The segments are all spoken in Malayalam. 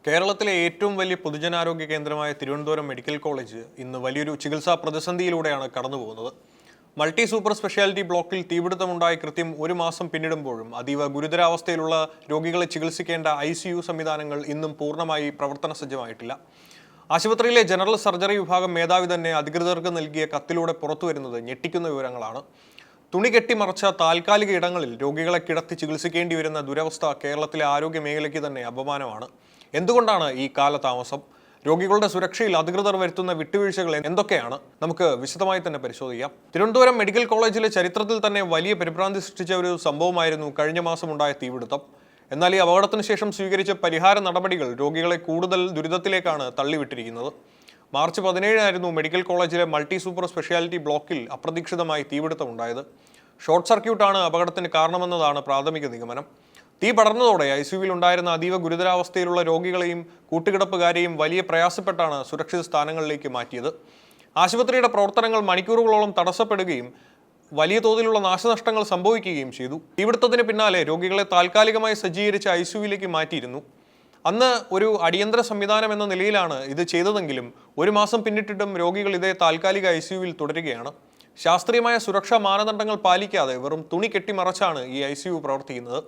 കേരളത്തിലെ ഏറ്റവും വലിയ പൊതുജനാരോഗ്യ കേന്ദ്രമായ തിരുവനന്തപുരം മെഡിക്കൽ കോളേജ് ഇന്ന് വലിയൊരു ചികിത്സാ പ്രതിസന്ധിയിലൂടെയാണ് കടന്നുപോകുന്നത്. മൾട്ടി സൂപ്പർ സ്പെഷ്യാലിറ്റി ബ്ലോക്കിൽ തീപിടുത്തമുണ്ടായി കൃത്യം ഒരു മാസം പിന്നിടുമ്പോഴും അതീവ ഗുരുതരാവസ്ഥയിലുള്ള രോഗികളെ ചികിത്സിക്കേണ്ട ICU സംവിധാനങ്ങൾ ഇന്നും പൂർണ്ണമായി പ്രവർത്തന സജ്ജമായിട്ടില്ല. ആശുപത്രിയിലെ ജനറൽ സർജറി വിഭാഗം മേധാവി തന്നെ അധികൃതർക്ക് നൽകിയ കത്തിലൂടെ പുറത്തുവരുന്നത് ഞെട്ടിക്കുന്ന വിവരങ്ങളാണ്. തുണി കെട്ടിമറച്ച താൽക്കാലിക ഇടങ്ങളിൽ രോഗികളെ കിടത്തി ചികിത്സിക്കേണ്ടി വരുന്ന ദുരവസ്ഥ കേരളത്തിലെ ആരോഗ്യ മേഖലയ്ക്ക് തന്നെ അപമാനമാണ്. എന്തുകൊണ്ടാണ് ഈ കാലതാമസം? രോഗികളുടെ സുരക്ഷയിൽ അധികൃതർ വരുത്തുന്ന വിട്ടുവീഴ്ചകൾ എന്തൊക്കെയാണ്? നമുക്ക് വിശദമായി തന്നെ പരിശോധിക്കാം. തിരുവനന്തപുരം മെഡിക്കൽ കോളേജിലെ ചരിത്രത്തിൽ തന്നെ വലിയ പരിഭ്രാന്തി സൃഷ്ടിച്ച ഒരു സംഭവമായിരുന്നു കഴിഞ്ഞ മാസം ഉണ്ടായ തീപിടുത്തം. എന്നാൽ ഈ അപകടത്തിന് ശേഷം സ്വീകരിച്ച പരിഹാര നടപടികൾ രോഗികളെ കൂടുതൽ ദുരിതത്തിലേക്കാണ് തള്ളിവിട്ടിരിക്കുന്നത്. മാർച്ച് 17 മെഡിക്കൽ കോളേജിലെ മൾട്ടി സൂപ്പർ സ്പെഷ്യാലിറ്റി ബ്ലോക്കിൽ അപ്രതീക്ഷിതമായി തീപിടുത്തമുണ്ടായത്. ഷോർട്ട് സർക്യൂട്ടാണ് അപകടത്തിന് കാരണമെന്നതാണ് പ്രാഥമിക നിഗമനം. തീ പടർന്നതോടെ ICUവിൽ ഉണ്ടായിരുന്ന അതീവ ഗുരുതരാവസ്ഥയിലുള്ള രോഗികളെയും കൂട്ടുകിടപ്പുകാരെയും വലിയ പ്രയാസപ്പെട്ടാണ് സുരക്ഷിത സ്ഥാനങ്ങളിലേക്ക് മാറ്റിയത്. ആശുപത്രിയുടെ പ്രവർത്തനങ്ങൾ മണിക്കൂറുകളോളം തടസ്സപ്പെടുകയും വലിയ തോതിലുള്ള നാശനഷ്ടങ്ങൾ സംഭവിക്കുകയും ചെയ്തു. തീപിടുത്തത്തിന് പിന്നാലെ രോഗികളെ താൽക്കാലികമായി സജ്ജീകരിച്ച ICUവിലേക്ക് മാറ്റിയിരുന്നു. അന്ന് ഒരു അടിയന്തര സംവിധാനം എന്ന നിലയിലാണ് ഇത് ചെയ്തതെങ്കിലും ഒരു മാസം പിന്നിട്ടിട്ടും രോഗികൾ ഇതേ താൽക്കാലിക ICUവിൽ തുടരുകയാണ്. ശാസ്ത്രീയമായ സുരക്ഷാ മാനദണ്ഡങ്ങൾ പാലിക്കാതെ വെറും തുണി കെട്ടിമറച്ചാണ് ഈ ICU പ്രവർത്തിക്കുന്നത്.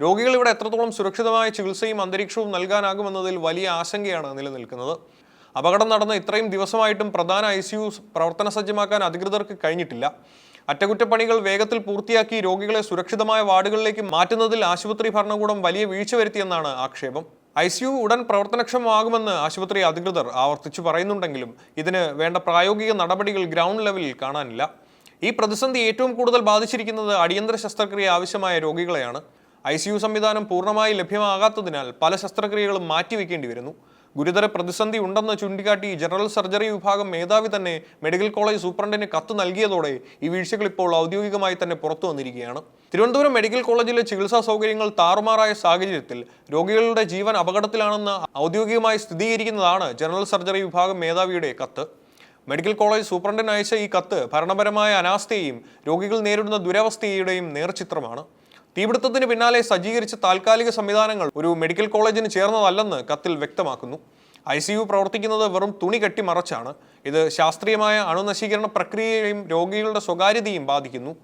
രോഗികൾ ഇവിടെ എത്രത്തോളം സുരക്ഷിതമായ ചികിത്സയും അന്തരീക്ഷവും നൽകാനാകുമെന്നതിൽ വലിയ ആശങ്കയാണ് നിലനിൽക്കുന്നത്. അപകടം നടന്ന ഇത്രയും ദിവസമായിട്ടും പ്രധാന ICU പ്രവർത്തന സജ്ജമാക്കാൻ അധികൃതർക്ക് കഴിഞ്ഞിട്ടില്ല. അറ്റകുറ്റപ്പണികൾ വേഗത്തിൽ പൂർത്തിയാക്കി രോഗികളെ സുരക്ഷിതമായ വാർഡുകളിലേക്ക് മാറ്റുന്നതിൽ ആശുപത്രി ഭരണകൂടം വലിയ വീഴ്ച വരുത്തിയെന്നാണ് ആക്ഷേപം. ICU ഉടൻ പ്രവർത്തനക്ഷമമാകുമെന്ന് ആശുപത്രി അധികൃതർ ആവർത്തിച്ചു പറയുന്നുണ്ടെങ്കിലും ഇതിന് വേണ്ട പ്രായോഗിക നടപടികൾ ഗ്രൗണ്ട് ലെവലിൽ കാണാനില്ല. ഈ പ്രതിസന്ധി ഏറ്റവും കൂടുതൽ ബാധിച്ചിരിക്കുന്നത് അടിയന്തര ശസ്ത്രക്രിയ ആവശ്യമായ രോഗികളെയാണ്. ICU സംവിധാനം പൂർണ്ണമായി ലഭ്യമാകാത്തതിനാൽ പല ശസ്ത്രക്രിയകളും മാറ്റിവെക്കേണ്ടി വരുന്നു. ഗുരുതര പ്രതിസന്ധി ഉണ്ടെന്ന് ചൂണ്ടിക്കാട്ടി ജനറൽ സർജറി വിഭാഗം മേധാവി തന്നെ മെഡിക്കൽ കോളേജ് സൂപ്രണ്ടിന് കത്ത് നൽകിയതോടെ ഈ വീഴ്ചകൾ ഇപ്പോൾ ഔദ്യോഗികമായി തന്നെ പുറത്തു വന്നിരിക്കുകയാണ്. തിരുവനന്തപുരം മെഡിക്കൽ കോളേജിലെ ചികിത്സാ സൗകര്യങ്ങൾ താറുമാറായ സാഹചര്യത്തിൽ രോഗികളുടെ ജീവൻ അപകടത്തിലാണെന്ന് ഔദ്യോഗികമായി സ്ഥിരീകരിക്കുന്നതാണ് ജനറൽ സർജറി വിഭാഗം മേധാവിയുടെ കത്ത്. മെഡിക്കൽ കോളേജ് സൂപ്രണ്ടിന് അയച്ച ഈ കത്ത് ഭരണപരമായ അനാസ്ഥയെയും രോഗികൾ നേരിടുന്ന ദുരവസ്ഥയുടെയും നേർചിത്രമാണ്. തീപിടുത്തത്തിന് പിന്നാലെ സജ്ജീകരിച്ച താൽക്കാലിക സംവിധാനങ്ങൾ ഒരു മെഡിക്കൽ കോളേജിന് ചേർന്നതല്ലെന്ന് കത്തിൽ വ്യക്തമാക്കുന്നു. ICU പ്രവർത്തിക്കുന്നത് വെറും തുണി കെട്ടിമറച്ചാണ്. ഇത് ശാസ്ത്രീയമായ അണുനശീകരണ പ്രക്രിയയെയും രോഗികളുടെ സ്വകാര്യതയും ബാധിക്കുന്നു.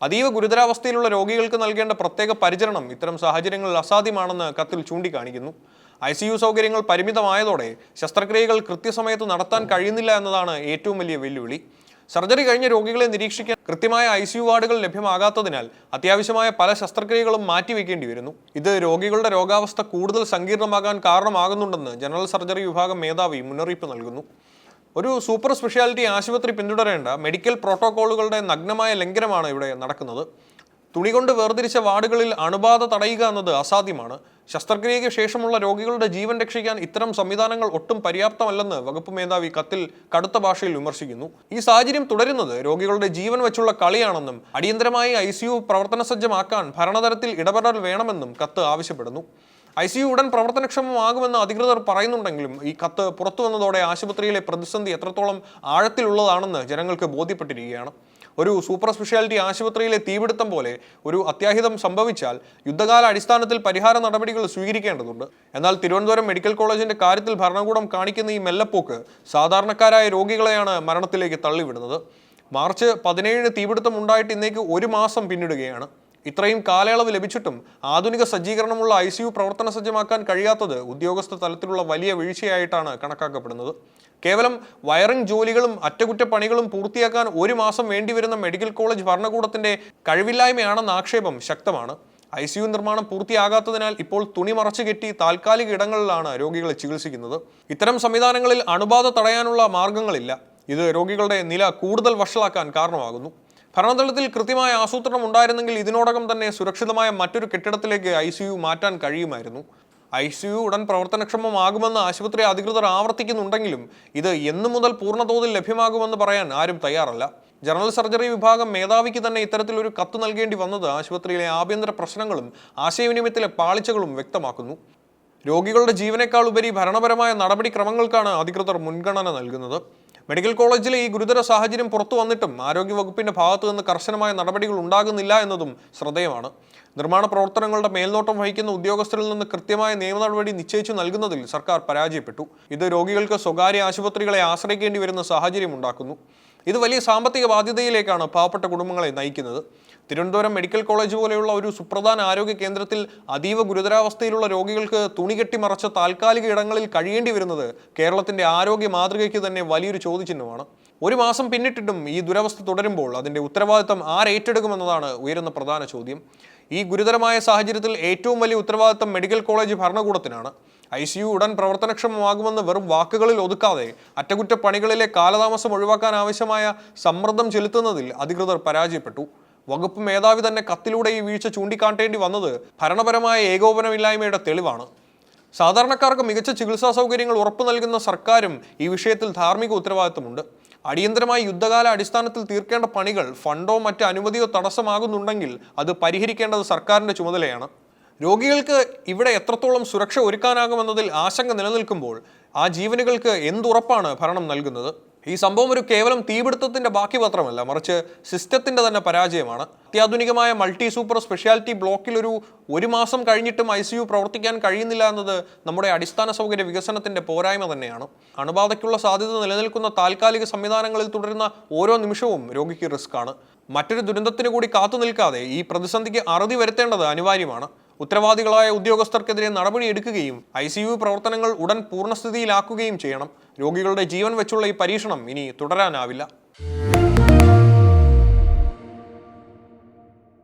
അതീവ ഗുരുതരാവസ്ഥയിലുള്ള രോഗികൾക്ക് നൽകേണ്ട പ്രത്യേക പരിചരണം ഇത്തരം സാഹചര്യങ്ങളിൽ അസാധ്യമാണെന്ന് കത്തിൽ ചൂണ്ടിക്കാണിക്കുന്നു. ICU സൗകര്യങ്ങൾ പരിമിതമായതോടെ ശസ്ത്രക്രിയകൾ കൃത്യസമയത്ത് നടത്താൻ കഴിയുന്നില്ല എന്നതാണ് ഏറ്റവും വലിയ വെല്ലുവിളി. സർജറി കഴിഞ്ഞ രോഗികളെ നിരീക്ഷിക്കാൻ കൃത്യമായ ICU വാർഡുകൾ ലഭ്യമാകാത്തതിനാൽ അത്യാവശ്യമായ പല ശസ്ത്രക്രിയകളും മാറ്റിവെക്കേണ്ടി വരുന്നു. ഇത് രോഗികളുടെ രോഗാവസ്ഥ കൂടുതൽ സങ്കീർണമാകാൻ കാരണമാകുന്നുണ്ടെന്ന് ജനറൽ സർജറി വിഭാഗം മേധാവി മുന്നറിയിപ്പ് നൽകുന്നു. ഒരു സൂപ്പർ സ്പെഷ്യാലിറ്റി ആശുപത്രി പിന്തുടരേണ്ട മെഡിക്കൽ പ്രോട്ടോക്കോളുകളുടെ നഗ്നമായ ലംഘനമാണ് ഇവിടെ നടക്കുന്നത്. തുണി കൊണ്ട് വേർതിരിച്ച വാർഡുകളിൽ അണുബാധ തടയുക എന്നത് അസാധ്യമാണ്. ശസ്ത്രക്രിയയ്ക്ക് ശേഷമുള്ള രോഗികളുടെ ജീവൻ രക്ഷിക്കാൻ ഇത്തരം സംവിധാനങ്ങൾ ഒട്ടും പര്യാപ്തമല്ലെന്ന് വകുപ്പ് മേധാവി കത്തിൽ കടുത്ത ഭാഷയിൽ വിമർശിക്കുന്നു. ഈ സാഹചര്യം തുടരുന്നത് രോഗികളുടെ ജീവൻ വെച്ചുള്ള കളിയാണെന്നും അടിയന്തരമായി ICU പ്രവർത്തന സജ്ജമാക്കാൻ ഭരണതലത്തിൽ ഇടപെടൽ വേണമെന്നും കത്ത് ആവശ്യപ്പെടുന്നു. ICU ഉടൻ പ്രവർത്തനക്ഷമമാകുമെന്ന് അധികൃതർ പറയുന്നുണ്ടെങ്കിലും ഈ കത്ത് പുറത്തു വന്നതോടെ ആശുപത്രിയിലെ പ്രതിസന്ധി എത്രത്തോളം ആഴത്തിലുള്ളതാണെന്ന് ജനങ്ങൾക്ക് ബോധ്യപ്പെട്ടിരിക്കുകയാണ്. ഒരു സൂപ്പർ സ്പെഷ്യാലിറ്റി ആശുപത്രിയിലെ തീപിടുത്തം പോലെ ഒരു അത്യാഹിതം സംഭവിച്ചാൽ യുദ്ധകാല അടിസ്ഥാനത്തിൽ പരിഹാര നടപടികൾ സ്വീകരിക്കേണ്ടതുണ്ട്. എന്നാൽ തിരുവനന്തപുരം മെഡിക്കൽ കോളേജിന്റെ കാര്യത്തിൽ ഭരണകൂടം കാണിക്കുന്ന ഈ മെല്ലപ്പോക്ക് സാധാരണക്കാരായ രോഗികളെയാണ് മരണത്തിലേക്ക് തള്ളിവിടുന്നത്. മാർച്ച് 17 തീപിടുത്തം ഉണ്ടായിട്ട് ഇന്നേക്ക് ഒരു മാസം പിന്നിടുകയാണ്. ഇത്രയും കാലയളവ് ലഭിച്ചിട്ടും ആധുനിക സജ്ജീകരണമുള്ള ICU പ്രവർത്തന സജ്ജമാക്കാൻ കഴിയാത്തത് ഉദ്യോഗസ്ഥ തലത്തിലുള്ള വലിയ വീഴ്ചയായിട്ടാണ് കണക്കാക്കപ്പെടുന്നത്. കേവലം വയറിംഗ് ജോലികളും അറ്റകുറ്റപ്പണികളും പൂർത്തിയാക്കാൻ ഒരു മാസം വേണ്ടിവരുന്ന മെഡിക്കൽ കോളേജ് ഭരണകൂടത്തിന്റെ കഴിവില്ലായ്മയാണെന്ന ആക്ഷേപം ശക്തമാണ്. ICU നിർമ്മാണം പൂർത്തിയാകാത്തതിനാൽ ഇപ്പോൾ തുണി മറച്ചു കെട്ടി താൽക്കാലിക ഇടങ്ങളിലാണ് രോഗികളെ ചികിത്സിക്കുന്നത്. ഇത്തരം സംവിധാനങ്ങളിൽ അണുബാധ തടയാനുള്ള മാർഗങ്ങളില്ല. ഇത് രോഗികളുടെ നില കൂടുതൽ വഷളാക്കാൻ കാരണമാകുന്നു. ഭരണതലത്തിൽ കൃത്യമായ ആസൂത്രണം ഉണ്ടായിരുന്നെങ്കിൽ ഇതിനോടകം തന്നെ സുരക്ഷിതമായ മറ്റൊരു കെട്ടിടത്തിലേക്ക് ICU മാറ്റാൻ കഴിയുമായിരുന്നു. ICU ഉടൻ പ്രവർത്തനക്ഷമമാകുമെന്ന് ആശുപത്രി അധികൃതർ ആവർത്തിക്കുന്നുണ്ടെങ്കിലും ഇത് എന്നു മുതൽ പൂർണ്ണതോതിൽ ലഭ്യമാകുമെന്ന് പറയാൻ ആരും തയ്യാറല്ല. ജനറൽ സർജറി വിഭാഗം മേധാവിക്ക് തന്നെ ഇത്തരത്തിലൊരു കത്ത് നൽകേണ്ടി വന്നത് ആശുപത്രിയിലെ ആഭ്യന്തര പ്രശ്നങ്ങളും ആശയവിനിമയത്തിലെ പാളിച്ചകളും വ്യക്തമാക്കുന്നു. രോഗികളുടെ ജീവനേക്കാൾ ഉപരി ഭരണപരമായ നടപടിക്രമങ്ങൾക്കാണ് അധികൃതർ മുൻഗണന നൽകുന്നത്. മെഡിക്കൽ കോളേജിലെ ഈ ഗുരുതര സാഹചര്യം പുറത്തു വന്നിട്ടും ആരോഗ്യവകുപ്പിന്റെ ഭാഗത്തു നിന്ന് കർശനമായ നടപടികൾ ഉണ്ടാകുന്നില്ല എന്നതും ശ്രദ്ധേയമാണ്. നിർമ്മാണ പ്രവർത്തനങ്ങളുടെ മേൽനോട്ടം വഹിക്കുന്ന ഉദ്യോഗസ്ഥരിൽ നിന്ന് കൃത്യമായ നിയമ നടപടി നിശ്ചയിച്ചു നൽകുന്നതിൽ സർക്കാർ പരാജയപ്പെട്ടു. ഇത് രോഗികൾക്ക് സ്വകാര്യ ആശുപത്രികളെ ആശ്രയിക്കേണ്ടി വരുന്ന സാഹചര്യം ഉണ്ടാക്കുന്നു. ഇത് വലിയ സാമ്പത്തിക ബാധ്യതയിലേക്കാണ് പാവപ്പെട്ട കുടുംബങ്ങളെ നയിക്കുന്നത്. തിരുവനന്തപുരം മെഡിക്കൽ കോളേജ് പോലെയുള്ള ഒരു സുപ്രധാന ആരോഗ്യ കേന്ദ്രത്തിൽ അതീവ ഗുരുതരാവസ്ഥയിലുള്ള രോഗികൾക്ക് തുണികെട്ടി മറച്ച താൽക്കാലിക ഇടങ്ങളിൽ കഴിയേണ്ടി വരുന്നത് കേരളത്തിന്റെ ആരോഗ്യ മാതൃകയ്ക്ക് തന്നെ വലിയൊരു ചോദ്യചിഹ്നമാണ്. ഒരു മാസം പിന്നിട്ടിട്ടും ഈ ദുരവസ്ഥ തുടരുമ്പോൾ അതിന്റെ ഉത്തരവാദിത്തം ആരേറ്റെടുക്കുമെന്നതാണ് ഉയരുന്ന പ്രധാന ചോദ്യം. ഈ ഗുരുതരമായ സാഹചര്യത്തിൽ ഏറ്റവും വലിയ ഉത്തരവാദിത്തം മെഡിക്കൽ കോളേജ് ഭരണകൂടത്തിനാണ്. ICU ഉടൻ പ്രവർത്തനക്ഷമമാകുമെന്ന് വെറും വാക്കുകളിൽ ഒതുക്കാതെ അറ്റകുറ്റപ്പണികളിലെ കാലതാമസം ഒഴിവാക്കാൻ ആവശ്യമായ സമ്മർദ്ദം ചെലുത്തുന്നതിൽ അധികൃതർ പരാജയപ്പെട്ടു. വകുപ്പ് മേധാവി തന്നെ കത്തിലൂടെ ഈ വീഴ്ച ചൂണ്ടിക്കാട്ടേണ്ടി വന്നത് ഭരണപരമായ ഏകോപനമില്ലായ്മയുടെ തെളിവാണ്. സാധാരണക്കാർക്ക് മികച്ച ചികിത്സാ സൗകര്യങ്ങൾ ഉറപ്പു നൽകുന്ന സർക്കാരും ഈ വിഷയത്തിൽ ധാർമ്മിക ഉത്തരവാദിത്തമുണ്ട്. അടിയന്തരമായി യുദ്ധകാല അടിസ്ഥാനത്തിൽ തീർക്കേണ്ട പണികൾ ഫണ്ടോ മറ്റ് അനുമതിയോ തടസ്സമാകുന്നുണ്ടെങ്കിൽ അത് പരിഹരിക്കേണ്ടത് സർക്കാരിന്റെ ചുമതലയാണ്. രോഗികൾക്ക് ഇവിടെ എത്രത്തോളം സുരക്ഷ ഒരുക്കാനാകുമെന്നതിൽ ആശങ്ക നിലനിൽക്കുമ്പോൾ ആ ജീവനുകൾക്ക് എന്തുറപ്പാണ് ഭരണം നൽകുന്നത്? ഈ സംഭവം ഒരു കേവലം തീപിടുത്തത്തിന്റെ ബാക്കി പത്രമല്ല, മറിച്ച് സിസ്റ്റത്തിന്റെ തന്നെ പരാജയമാണ്. അത്യാധുനികമായ മൾട്ടി സൂപ്പർ സ്പെഷ്യാലിറ്റി ബ്ലോക്കിൽ ഒരു മാസം കഴിഞ്ഞിട്ടും ICU പ്രവർത്തിക്കാൻ കഴിയുന്നില്ല എന്നത് നമ്മുടെ അടിസ്ഥാന സൗകര്യ വികസനത്തിന്റെ പോരായ്മ തന്നെയാണ്. അണുബാധയ്ക്കുള്ള സാധ്യത നിലനിൽക്കുന്ന താൽക്കാലിക സംവിധാനങ്ങളിൽ തുടരുന്ന ഓരോ നിമിഷവും രോഗിക്ക് റിസ്ക് ആണ്. മറ്റൊരു ദുരന്തത്തിന് കൂടി കാത്തു നിൽക്കാതെ ഈ പ്രതിസന്ധിക്ക് അറുതി വരുത്തേണ്ടത് അനിവാര്യമാണ്. ഉത്തരവാദികളായ ഉദ്യോഗസ്ഥർക്കെതിരെ നടപടിയെടുക്കുകയും ICU പ്രവർത്തനങ്ങൾ ഉടൻ പൂർണ്ണസ്ഥിതിയിലാക്കുകയും ചെയ്യണം. രോഗികളുടെ ജീവൻ വെച്ചുള്ള ഈ പരീക്ഷണം ഇനി തുടരാനാവില്ല.